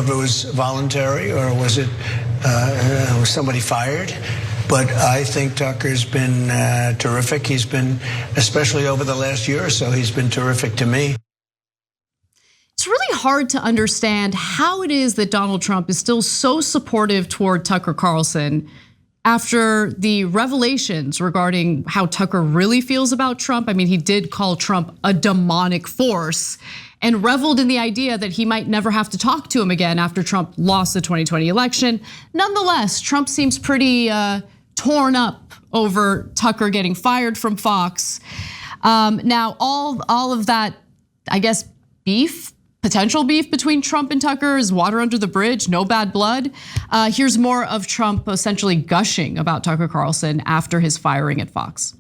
if it was voluntary or was somebody fired. But I think Tucker's been terrific. He's been, especially over the last year or so, he's been terrific to me. It's really hard to understand how it is that Donald Trump is still so supportive toward Tucker Carlson after the revelations regarding how Tucker really feels about Trump. I mean, he did call Trump a demonic force and reveled in the idea that he might never have to talk to him again after Trump lost the 2020 election. Nonetheless, Trump seems pretty torn up over Tucker getting fired from Fox. Now, all of that, I guess, potential beef between Trump and Tucker is water under the bridge, no bad blood. Here's more of Trump essentially gushing about Tucker Carlson after his firing at Fox.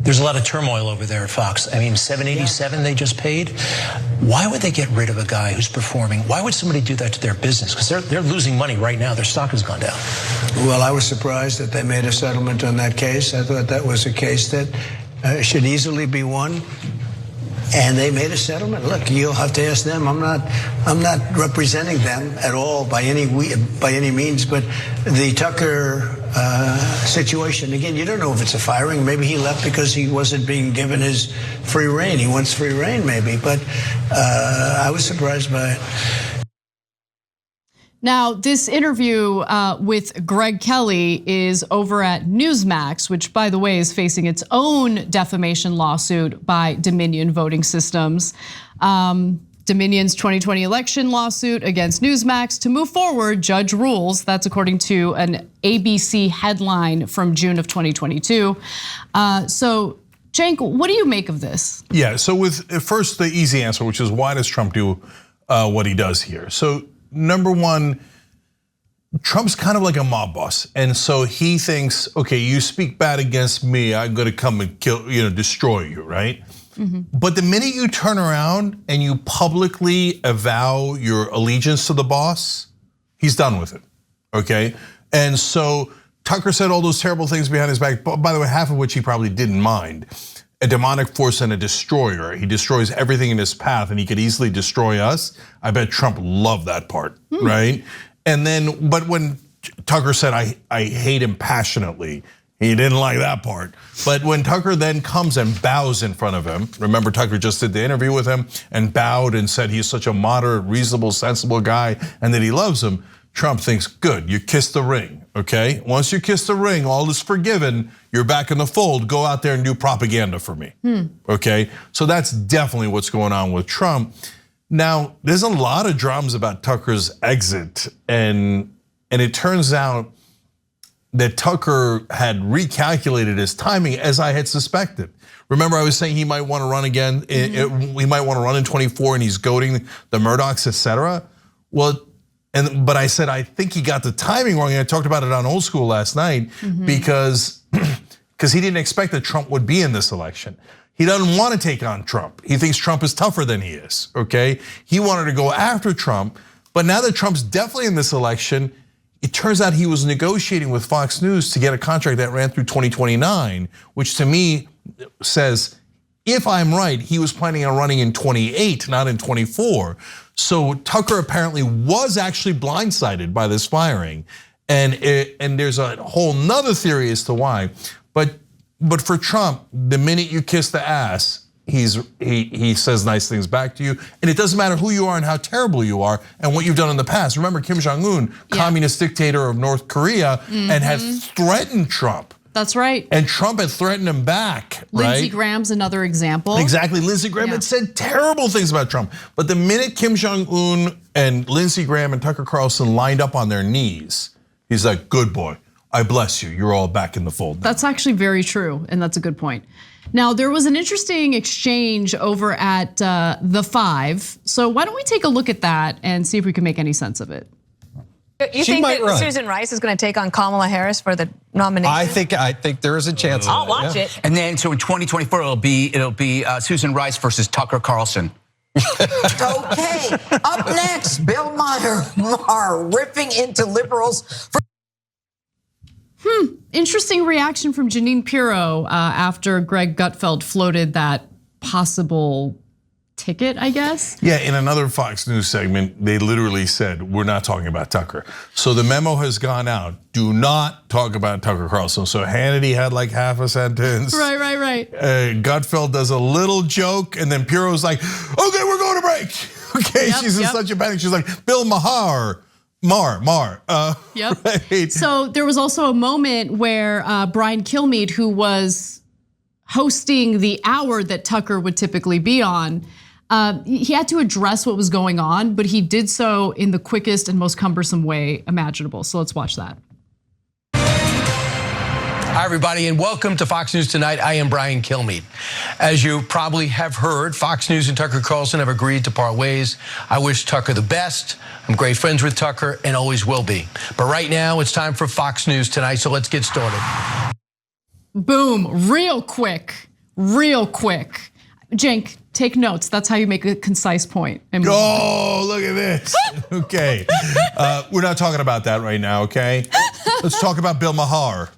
There's a lot of turmoil over there at Fox. I mean, $787 they just paid. Why would they get rid of a guy who's performing? Why would somebody do that to their business? Because they're losing money right now. Their stock has gone down. Well, I was surprised that they made a settlement on that case. I thought that was a case that should easily be won. And they made a settlement. Look, you'll have to ask them. I'm not representing them at all by any means. But the Tucker situation, again, you don't know if it's a firing. Maybe he left because he wasn't being given his free reign. He wants free reign, maybe. But I was surprised by it. Now, this interview with Greg Kelly is over at Newsmax, which, by the way, is facing its own defamation lawsuit by Dominion Voting Systems. Dominion's 2020 election lawsuit against Newsmax to move forward, judge rules. That's according to an ABC headline from June of 2022. So, Cenk, what do you make of this? Yeah, so with first the easy answer, which is why does Trump do what he does here? So, number one, Trump's kind of like a mob boss. And so he thinks, okay, you speak bad against me, I'm gonna come and kill, destroy you, right? Mm-hmm. But the minute you turn around and you publicly avow your allegiance to the boss, he's done with it, okay? And so Tucker said all those terrible things behind his back, by the way, half of which he probably didn't mind. A demonic force and a destroyer. He destroys everything in his path and he could easily destroy us. I bet Trump loved that part, right? And then, but when Tucker said, I hate him passionately, he didn't like that part. But when Tucker then comes and bows in front of him, remember Tucker just did the interview with him and bowed and said he's such a moderate, reasonable, sensible guy and that he loves him. Trump thinks, good, you kissed the ring, okay? Once you kiss the ring, all is forgiven, you're back in the fold, go out there and do propaganda for me, okay? So that's definitely what's going on with Trump. Now, there's a lot of dramas about Tucker's exit, and it turns out that Tucker had recalculated his timing as I had suspected. Remember I was saying he might wanna run again, he might wanna run in 24 and he's goading the Murdochs, etc. Well, but I said, I think he got the timing wrong. And I talked about it on Old School last night because he didn't expect that Trump would be in this election. He doesn't want to take on Trump. He thinks Trump is tougher than he is, okay? He wanted to go after Trump, but now that Trump's definitely in this election, it turns out he was negotiating with Fox News to get a contract that ran through 2029, which to me says, if I'm right, he was planning on running in 28, not in 24. So Tucker apparently was actually blindsided by this firing. And there's a whole nother theory as to why. But for Trump, the minute you kiss the ass, he says nice things back to you. And it doesn't matter who you are and how terrible you are and what you've done in the past. Remember Kim Jong-un, communist dictator of North Korea, and had threatened Trump. That's right. And Trump had threatened him back, right? Lindsey Graham's another example. Exactly, Lindsey Graham had said terrible things about Trump. But the minute Kim Jong-un and Lindsey Graham and Tucker Carlson lined up on their knees, he's like, good boy, I bless you, you're all back in the fold now. That's actually very true, and that's a good point. Now, there was an interesting exchange over at The Five. So why don't we take a look at that and see if we can make any sense of it? You think that Susan Rice is going to take on Kamala Harris for the nomination? I think there is a chance. I'll watch it. And then, so in 2024, it'll be Susan Rice versus Tucker Carlson. Okay, up next, Bill Maher ripping into liberals. Interesting reaction from Jeanine Pirro after Greg Gutfeld floated that possible ticket, I guess. Yeah, in another Fox News segment, they literally said, we're not talking about Tucker. So the memo has gone out, do not talk about Tucker Carlson. So Hannity had like half a sentence. Right. Gutfeld does a little joke, and then Piro's like, okay, we're going to break. Okay, she's in such a panic. She's like, Bill Maher. Yep. Right. So there was also a moment where Brian Kilmeade, who was hosting the hour that Tucker would typically be on, he had to address what was going on, but he did so in the quickest and most cumbersome way imaginable. So let's watch that. Hi, everybody, and welcome to Fox News Tonight. I am Brian Kilmeade. As you probably have heard, Fox News and Tucker Carlson have agreed to part ways. I wish Tucker the best. I'm great friends with Tucker and always will be. But right now, it's time for Fox News Tonight, so let's get started. Boom, real quick. Cenk, take notes. That's how you make a concise point. Oh, look at this. Okay, we're not talking about that right now, okay? Let's talk about Bill Maher.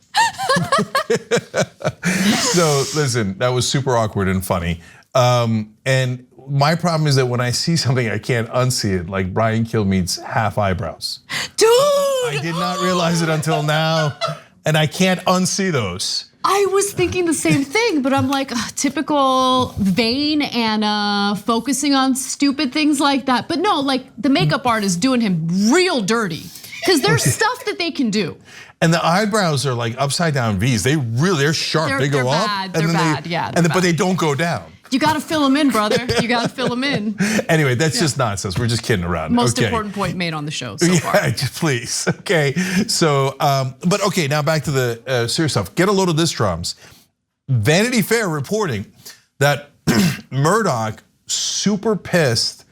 So listen, that was super awkward and funny. And my problem is that when I see something, I can't unsee it, like Brian Kilmeade's half eyebrows. Dude! I did not realize it until now, and I can't unsee those. I was thinking the same thing, but I'm like, typical vain and focusing on stupid things like that. But no, like the makeup artist doing him real dirty. Because there's stuff that they can do. And the eyebrows are like upside down V's. They're sharp. They go up. Bad. They're bad. Yeah. But they don't go down. You gotta fill them in, brother. You gotta fill them in. Anyway, that's just nonsense. We're just kidding around. Most important point made on the show so far. Yeah, please. Okay. So, but okay, now back to the serious stuff. Get a load of this, drums. Vanity Fair reporting that Murdoch super pissed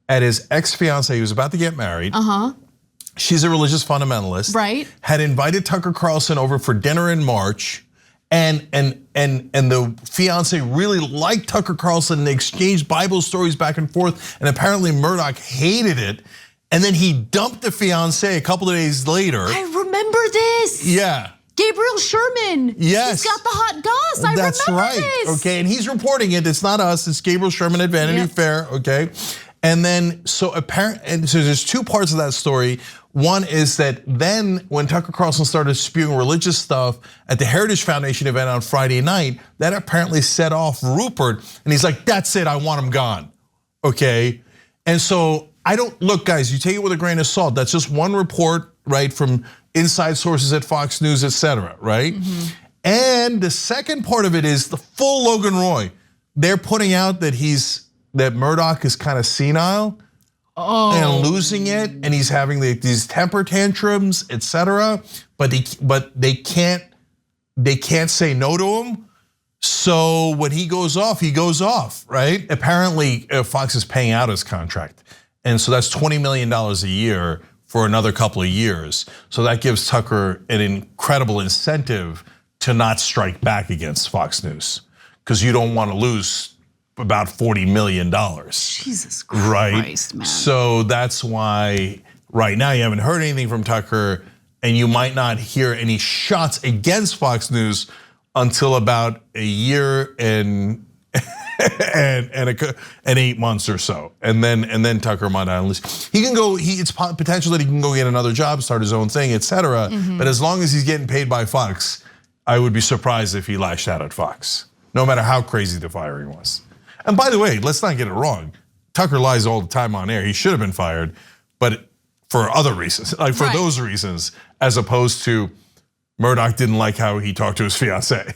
at his ex-fiancée who was about to get married. She's a religious fundamentalist. Right. Had invited Tucker Carlson over for dinner in March. And the fiance really liked Tucker Carlson. They exchanged Bible stories back and forth. And apparently Murdoch hated it. And then he dumped the fiance a couple of days later. I remember this. Yeah. Gabriel Sherman. Yes. He's got the hot goss. I remember this. Okay, and he's reporting it. It's not us. It's Gabriel Sherman at Vanity Fair. Okay. And then, so there's two parts of that story. One is that then when Tucker Carlson started spewing religious stuff at the Heritage Foundation event on Friday night, that apparently set off Rupert. And he's like, that's it, I want him gone, okay? And so look guys, you take it with a grain of salt. That's just one report, right, from inside sources at Fox News, etc., right? And the second part of it is the full Logan Roy. They're putting out that Murdoch is kind of senile and losing it, and he's having these temper tantrums, etc. But they can't say no to him. So when he goes off, right? Apparently, Fox is paying out his contract, and so that's $20 million a year for another couple of years. So that gives Tucker an incredible incentive to not strike back against Fox News, because you don't want to lose about $40 million. Jesus Christ, right? Man. So that's why right now you haven't heard anything from Tucker, and you might not hear any shots against Fox News until about a year and 8 months or so, and then Tucker might not unleash. He can go. It's potential that he can go get another job, start his own thing, etc. But as long as he's getting paid by Fox, I would be surprised if he lashed out at Fox, no matter how crazy the firing was. And by the way, let's not get it wrong. Tucker lies all the time on air. He should have been fired, but for other reasons, like for those reasons, as opposed to Murdoch didn't like how he talked to his fiancée.